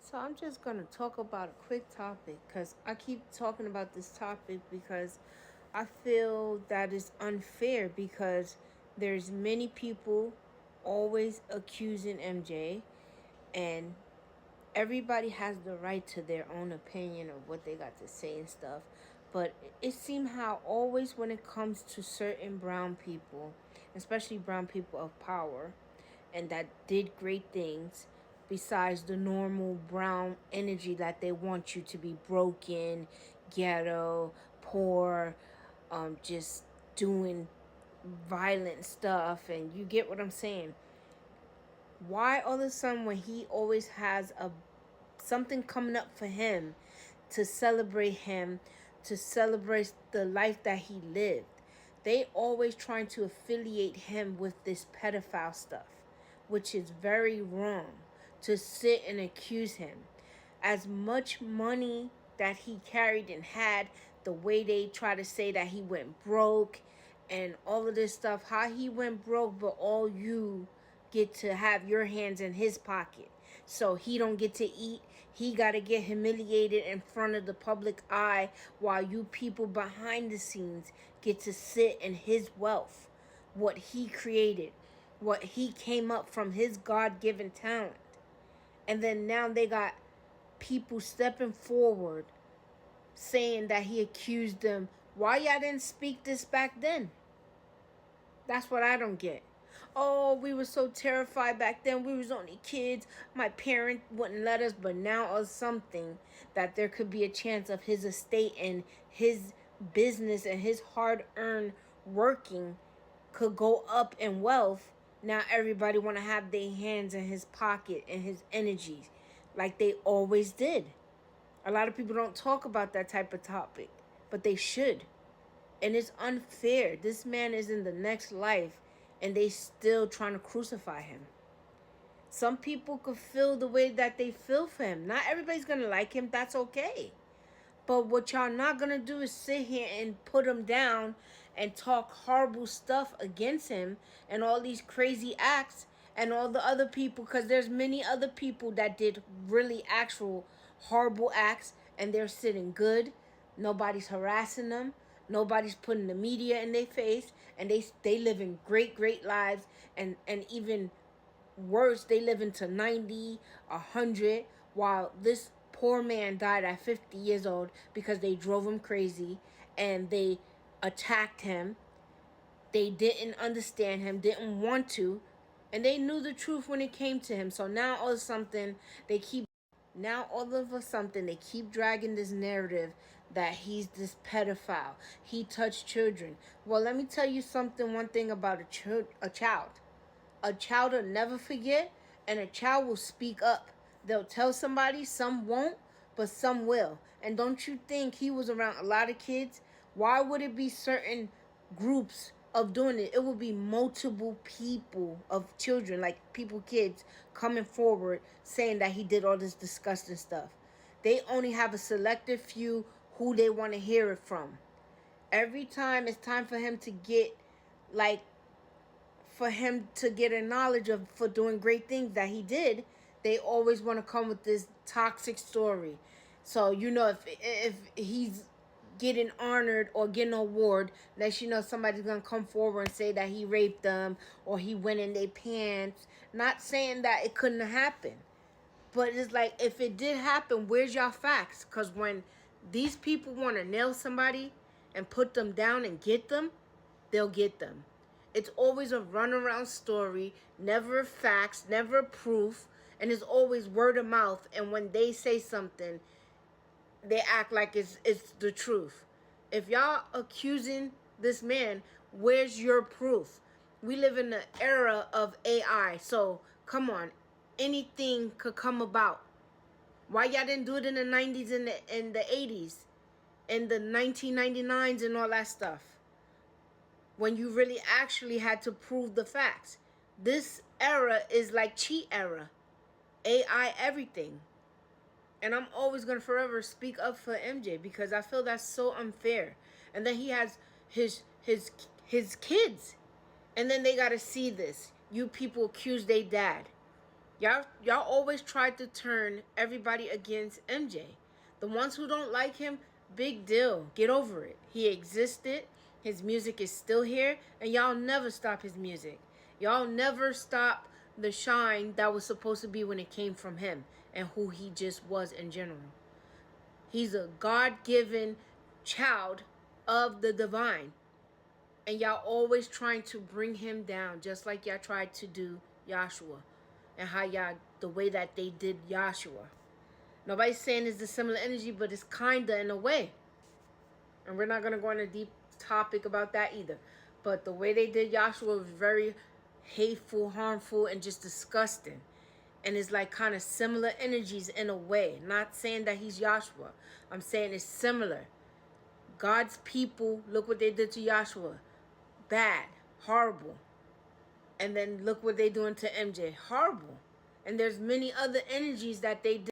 So I'm just going to talk about a quick topic because I keep talking about this topic because I feel that it's unfair because there's many people always accusing MJ, and everybody has the right to their own opinion of what they got to say and stuff. But it seems how always when it comes to certain brown people, especially brown people of power, and that did great things besides the normal brown energy that they want you to be broken, ghetto, poor, just doing violent stuff, and you get what I'm saying. Why all of a sudden when he always has a something coming up for him to celebrate him, to celebrate the life that he lived, they always trying to affiliate him with this pedophile stuff, which is very wrong to sit and accuse him. As much money that he carried and had, the way they try to say that he went broke and all of this stuff, how he went broke, but all you get to have your hands in his pocket. So he don't get to eat. He got to get humiliated in front of the public eye while you people behind the scenes get to sit in his wealth, what he created, what he came up from his God-given talent. And then now they got people stepping forward saying that he accused them. Why y'all didn't speak this back then? That's what I don't get. Oh, we were so terrified back then. We was only kids. My parent wouldn't let us, but now or something that there could be a chance of his estate and his business and his hard-earned working could go up in wealth. Now everybody want to have their hands in his pocket and his energies like they always did. A lot of people don't talk about that type of topic, but they should. And it's unfair. This man is in the next life and they still trying to crucify him. Some people could feel the way that they feel for him. Not everybody's going to like him. That's okay. But what y'all not going to do is sit here and put him down and talk horrible stuff against him and all these crazy acts and all the other people, because there's many other people that did really actual horrible acts and they're sitting good. Nobody's harassing them. Nobody's putting the media in their face, and they live in great lives, and even worse, they live into 90, 100, while this poor man died at 50 years old because they drove him crazy and they attacked him. They didn't understand him, didn't want to, and they knew the truth when it came to him. So now all of a sudden they keep dragging this narrative that he's this pedophile. He touched children. Well, let me tell you something. One thing about a child. A child will never forget, and a child will speak up. They'll tell somebody, some won't, but some will. And don't you think he was around a lot of kids? Why would it be certain groups of doing it? It would be multiple people of children, like people, kids, coming forward saying that he did all this disgusting stuff. They only have a selective few who they want to hear it from. Every time it's time for him to get, like, for him to get a knowledge of for doing great things that he did, they always want to come with this toxic story. So if he's getting honored or getting an award, next somebody's gonna come forward and say that he raped them or he went in their pants. Not saying that it couldn't happen, but it's like, if it did happen, where's y'all facts? Because when these people want to nail somebody and put them down and get them, they'll get them. It's always a runaround story, never facts, never proof, and it's always word of mouth. And when they say something, they act like it's the truth. If y'all accusing this man, where's your proof? We live in the era of AI, so come on, anything could come about. Why y'all didn't do it in the 90s and the 80s and the 1999s and all that stuff? When you really actually had to prove the facts. This era is like cheat era. AI everything. And I'm always going to forever speak up for MJ because I feel that's so unfair. And then he has his kids. And then they got to see this. You people accuse their dad. Y'all always tried to turn everybody against MJ. The ones who don't like him, big deal. Get over it. He existed. His music is still here, and y'all never stop his music. Y'all never stop the shine that was supposed to be when it came from him and who he just was in general. He's a God-given child of the divine. And y'all always trying to bring him down, just like y'all tried to do Yahshua. And how y'all, the way that they did Yahshua. Nobody's saying it's a similar energy, but it's kinda in a way. And we're not gonna go on a deep topic about that either. But the way they did Yahshua was very hateful, harmful, and just disgusting. And it's like kind of similar energies in a way. Not saying that he's Yahshua. I'm saying it's similar. God's people, look what they did to Yahshua. Bad, horrible. And then look what they doing to MJ. Horrible. And there's many other energies that they did.